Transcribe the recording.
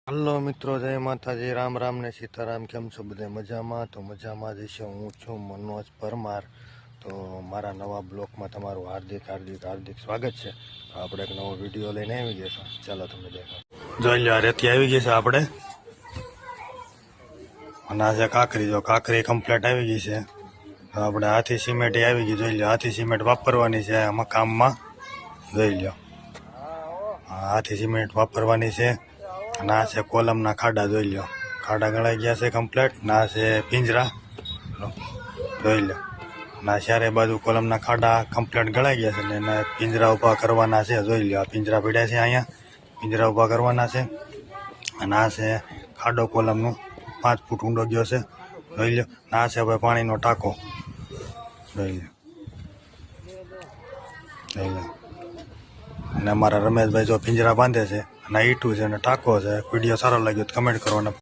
Hello મિત્રો, જય માતાજી, રામ રામ ને સીતારામ. કેમ છો બધા? મજામાં? તો મજામાં જ છે. હું છું મનોજ પરમાર. તો મારા નવા બ્લોગમાં તમારું હાર્દિક સ્વાગત છે. આપણે એક નવો વિડીયો લઈને આવી ગયા છે. ચાલો તમે દેખો. જોઈ લો, રેતી આવી ગઈ છે આપણે, અને આજે કાંકરી કમ્પ્લીટ આવી ગઈ છે. તો આપણે હાથી સિમેન્ટ આવી ગઈ. જોઈ લો, હાથી સિમેન્ટ વાપરવાની છે આમાં કામમાં. જોઈ લો, હાથી સિમેન્ટ વાપરવાની છે. ના છે કોલમના ખાડા. જોઈ લો, ખાડા ગળાઈ ગયા છે કમ્પ્લેટ. ના છે પિંજરા. જોઈ લો, ના ચારે બાજુ કોલમના ખાડા કમ્પ્લેટ ગળાઈ ગયા છે ને એના પિંજરા ઊભા કરવાના છે. જોઈ લો, આ પિંજરા પડ્યા છે અહીંયા, પિંજરા ઊભા કરવાના છે. અને આ છે ખાડો કોલમનું 5 ફૂટ ઊંડો ગયો છે. જોઈ લો, ના છે હવે પાણીનો ટાંકો. જોઈ લો, જોઈ લો. અને અમારા રમેશભાઈ જો પિંજરા બાંધે છે, અને ઈટું છે અને ટાંકો છે. વિડીયો સારો લાગ્યો તો કમેન્ટ કરો અને